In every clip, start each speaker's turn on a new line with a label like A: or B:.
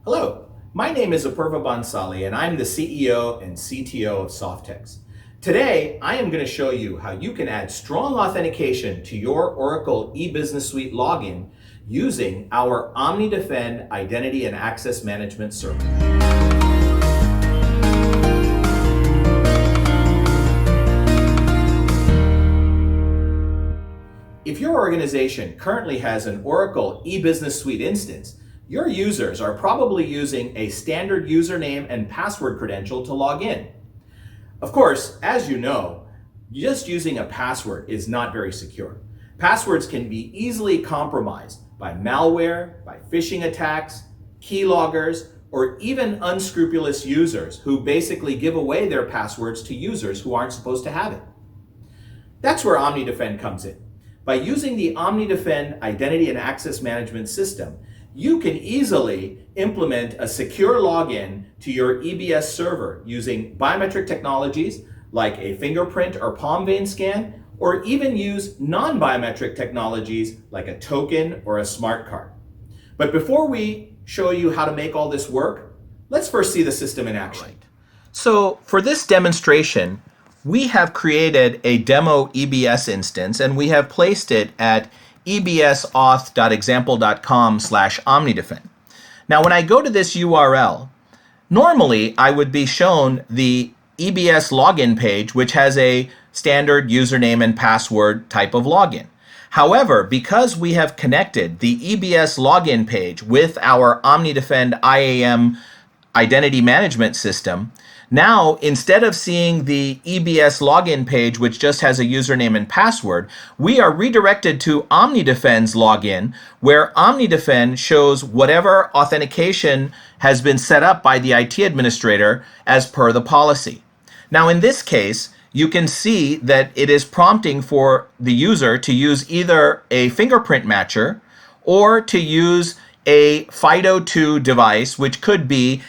A: Hello, my name is Apurva Bansali and I'm the CEO and CTO of Softex. Today, I am going to show you how you can add strong authentication to your Oracle eBusiness Suite login using our OmniDefend Identity and Access Management Server. If your organization currently has an Oracle eBusiness Suite instance, your users are probably using a standard username and password credential to log in. Of course, as you know, just using a password is not very secure. Passwords can be easily compromised by malware, by phishing attacks, keyloggers, or even unscrupulous users who basically give away their passwords to users who aren't supposed to have it. That's where OmniDefend comes in. By using the OmniDefend Identity and Access Management System, you can easily implement a secure login to your EBS server using biometric technologies like a fingerprint or palm vein scan, or even use non-biometric technologies like a token or a smart card. But before we show you how to make all this work, let's first see the system in action. So for this demonstration, we have created a demo EBS instance and we have placed it at ebsauth.example.com/omnidefend. Now, when I go to this URL, normally I would be shown the EBS login page, which has a standard username and password type of login. However, because we have connected the EBS login page with our OmniDefend IAM identity management system, now, instead of seeing the EBS login page, which just has a username and password, we are redirected to OmniDefend's login, where OmniDefend shows whatever authentication has been set up by the IT administrator as per the policy. Now, in this case, you can see that it is prompting for the user to use either a fingerprint matcher or to use a FIDO2 device, which could be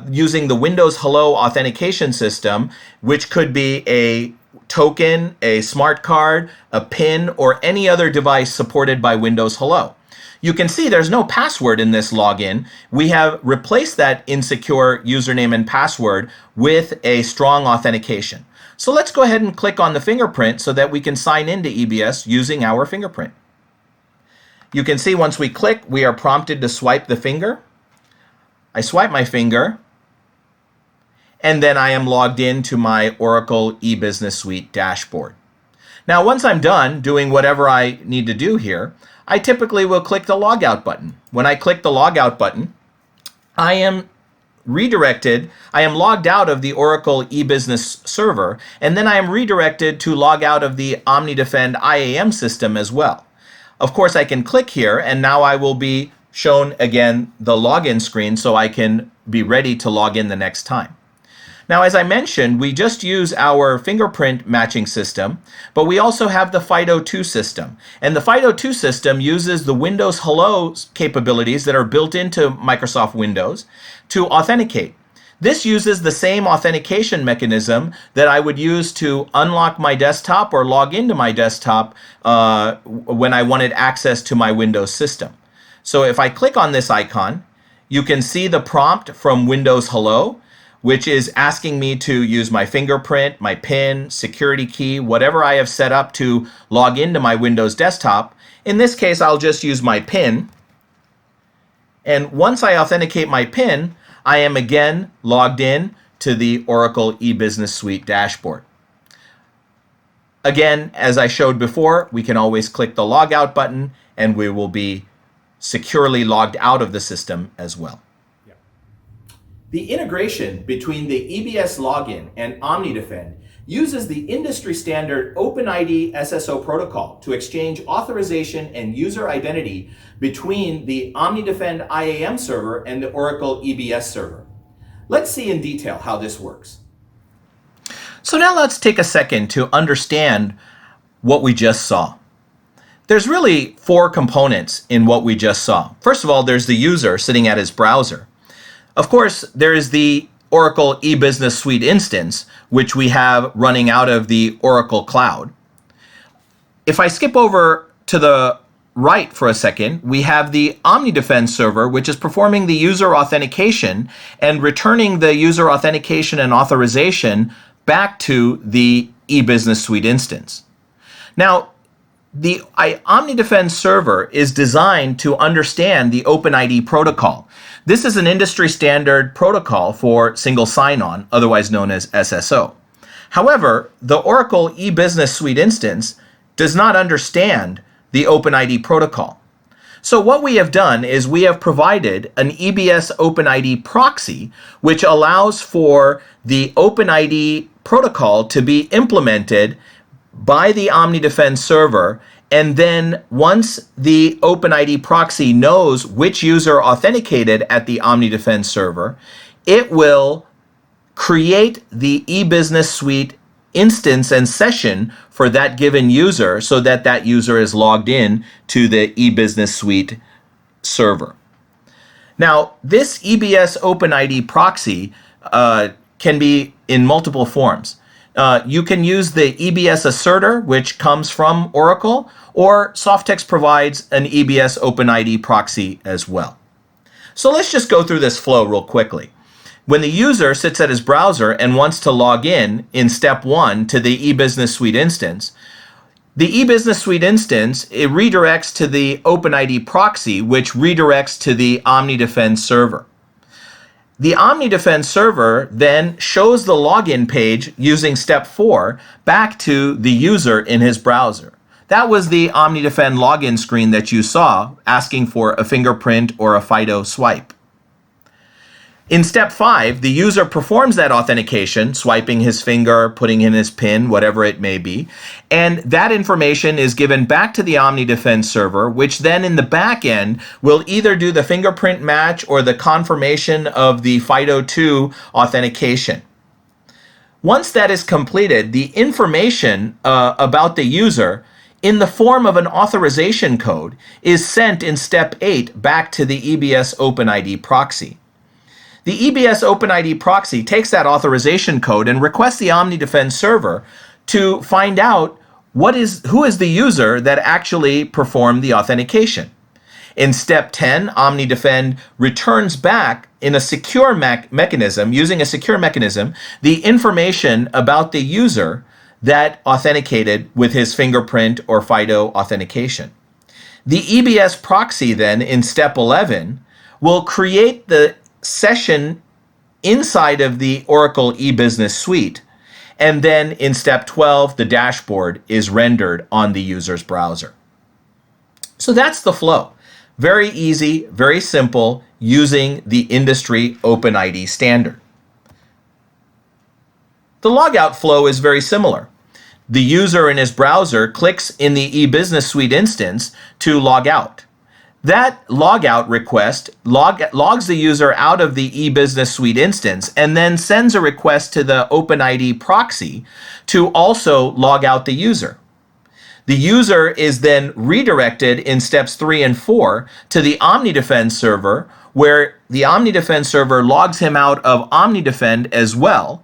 A: using the Windows Hello authentication system, which could be a token, a smart card, a PIN, or any other device supported by Windows Hello. You can see there's no password in this login. We have replaced that insecure username and password with a strong authentication. So let's go ahead and click on the fingerprint so that we can sign into EBS using our fingerprint. You can see once we click, we are prompted to swipe the finger. I swipe my finger, and then I am logged into my Oracle eBusiness Suite dashboard. Now, once I'm done doing whatever I need to do here, I typically will click the logout button. When I click the logout button, I am redirected. I am logged out of the Oracle eBusiness server, and then I am redirected to log out of the OmniDefend IAM system as well. Of course, I can click here, and now I will be shown again the login screen so I can be ready to log in the next time. Now, as I mentioned, we just use our fingerprint matching system, but we also have the FIDO2 system. And the FIDO2 system uses the Windows Hello capabilities that are built into Microsoft Windows to authenticate. This uses the same authentication mechanism that I would use to unlock my desktop or log into my desktop when I wanted access to my Windows system. So if I click on this icon, you can see the prompt from Windows Hello, which is asking me to use my fingerprint, my PIN, security key, whatever I have set up to log into my Windows desktop. In this case, I'll just use my PIN. And once I authenticate my PIN, I am again logged in to the Oracle eBusiness Suite dashboard. Again, as I showed before, we can always click the logout button and we will be securely logged out of the system as well. The integration between the EBS login and OmniDefend uses the industry standard OpenID SSO protocol to exchange authorization and user identity between the OmniDefend IAM server and the Oracle EBS server. Let's see in detail how this works. So now let's take a second to understand what we just saw. There's really four components in what we just saw. First of all, there's the user sitting at his browser. Of course, there is the Oracle eBusiness Suite instance, which we have running out of the Oracle Cloud. If I skip over to the right for a second, we have the OmniDefend server, which is performing the user authentication and returning the user authentication and authorization back to the eBusiness Suite instance. Now, the OmniDefend server is designed to understand the OpenID protocol. This is an industry standard protocol for single sign-on, otherwise known as SSO. However, the Oracle eBusiness Suite instance does not understand the OpenID protocol. So what we have done is we have provided an EBS OpenID proxy, which allows for the OpenID protocol to be implemented by the OmniDefend server, and then once the OpenID proxy knows which user authenticated at the OmniDefend server, it will create the eBusiness Suite instance and session for that given user so that that user is logged in to the eBusiness Suite server. Now, this EBS OpenID proxy can be in multiple forms. You can use the EBS asserter, which comes from Oracle, or Softex provides an EBS OpenID proxy as well. So let's just go through this flow real quickly. When the user sits at his browser and wants to log in step 1 to the eBusiness Suite instance, the eBusiness Suite instance, it redirects to the OpenID proxy, which redirects to the OmniDefend server. The OmniDefend server then shows the login page using step 4 back to the user in his browser. That was the OmniDefend login screen that you saw asking for a fingerprint or a FIDO swipe. In step 5, the user performs that authentication, swiping his finger, putting in his PIN, whatever it may be, and that information is given back to the OmniDefend server, which then in the back end will either do the fingerprint match or the confirmation of the FIDO2 authentication. Once that is completed, the information about the user in the form of an authorization code is sent in step 8 back to the EBS OpenID proxy. The EBS OpenID proxy takes that authorization code and requests the OmniDefend server to find out who is the user that actually performed the authentication. In step 10, OmniDefend returns back in a secure mechanism, using a secure mechanism, the information about the user that authenticated with his fingerprint or FIDO authentication. The EBS proxy then in step 11 will create the session inside of the Oracle eBusiness Suite, and then in step 12 the dashboard is rendered on the user's browser. So that's the flow. Very easy, very simple, using the industry OpenID standard. The logout flow is very similar. The user in his browser clicks in the eBusiness Suite instance to log out. That logout request logs the user out of the eBusiness Suite instance and then sends a request to the OpenID proxy to also log out the user. The user is then redirected in steps 3 and 4 to the OmniDefend server, where the OmniDefend server logs him out of OmniDefend as well,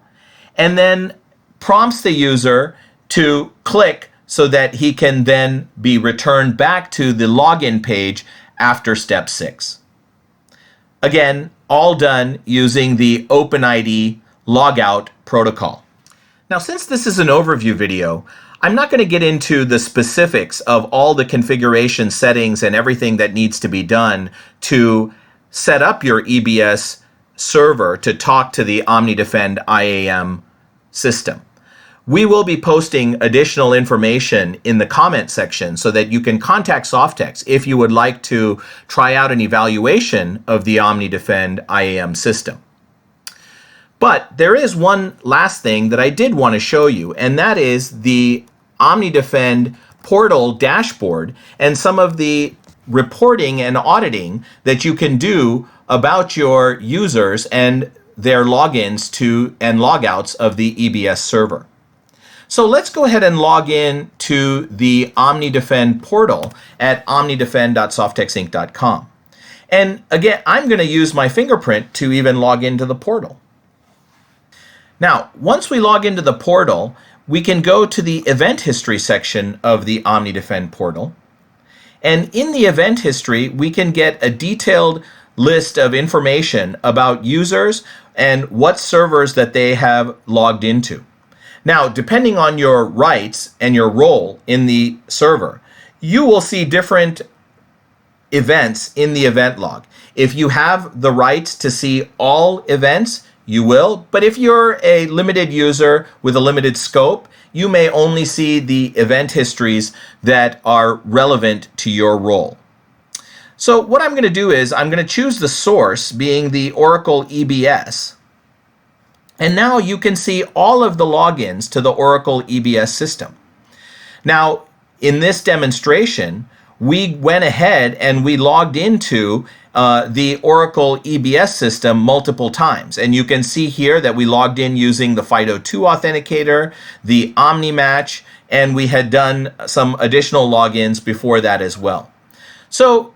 A: and then prompts the user to click so that he can then be returned back to the login page after step 6. Again, all done using the OpenID logout protocol. Now, since this is an overview video, I'm not going to get into the specifics of all the configuration settings and everything that needs to be done to set up your EBS server to talk to the OmniDefend IAM system. We will be posting additional information in the comment section so that you can contact Softex if you would like to try out an evaluation of the OmniDefend IAM system. But there is one last thing that I did want to show you, and that is the OmniDefend portal dashboard and some of the reporting and auditing that you can do about your users and their logins to and logouts of the EBS server. So let's go ahead and log in to the OmniDefend portal at omnidefend.softexinc.com. And again, I'm going to use my fingerprint to even log into the portal. Now, once we log into the portal, we can go to the event history section of the OmniDefend portal. And in the event history, we can get a detailed list of information about users and what servers that they have logged into. Now, depending on your rights and your role in the server, you will see different events in the event log. If you have the rights to see all events, you will. But if you're a limited user with a limited scope, you may only see the event histories that are relevant to your role. So what I'm going to do is I'm going to choose the source, being the Oracle EBS. And now you can see all of the logins to the Oracle EBS system. Now, in this demonstration, we went ahead and we logged into the Oracle EBS system multiple times. And you can see here that we logged in using the FIDO2 authenticator, the OmniMatch, and we had done some additional logins before that as well. So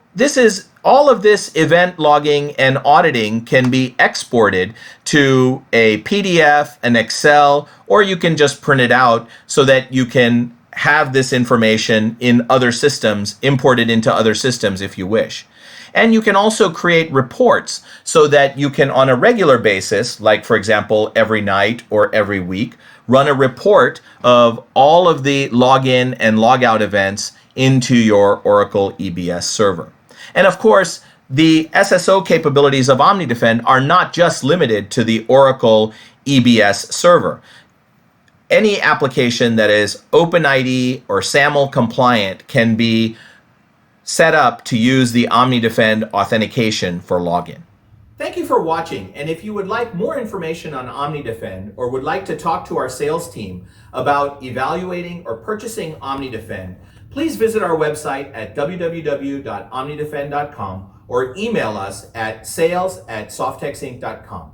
A: all of this event logging and auditing can be exported to a PDF, an Excel, or you can just print it out so that you can have this information in other systems, imported into other systems if you wish. And you can also create reports so that you can, on a regular basis, like for example, every night or every week, run a report of all of the login and logout events into your Oracle EBS server. And of course, the SSO capabilities of OmniDefend are not just limited to the Oracle EBS server. Any application that is OpenID or SAML compliant can be set up to use the OmniDefend authentication for login. Thank you for watching, and if you would like more information on OmniDefend or would like to talk to our sales team about evaluating or purchasing OmniDefend, please visit our website at www.omnidefend.com or email us at sales@softtexinc.com.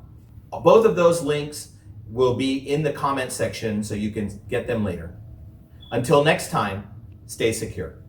A: Both of those links will be in the comment section so you can get them later. Until next time, stay secure.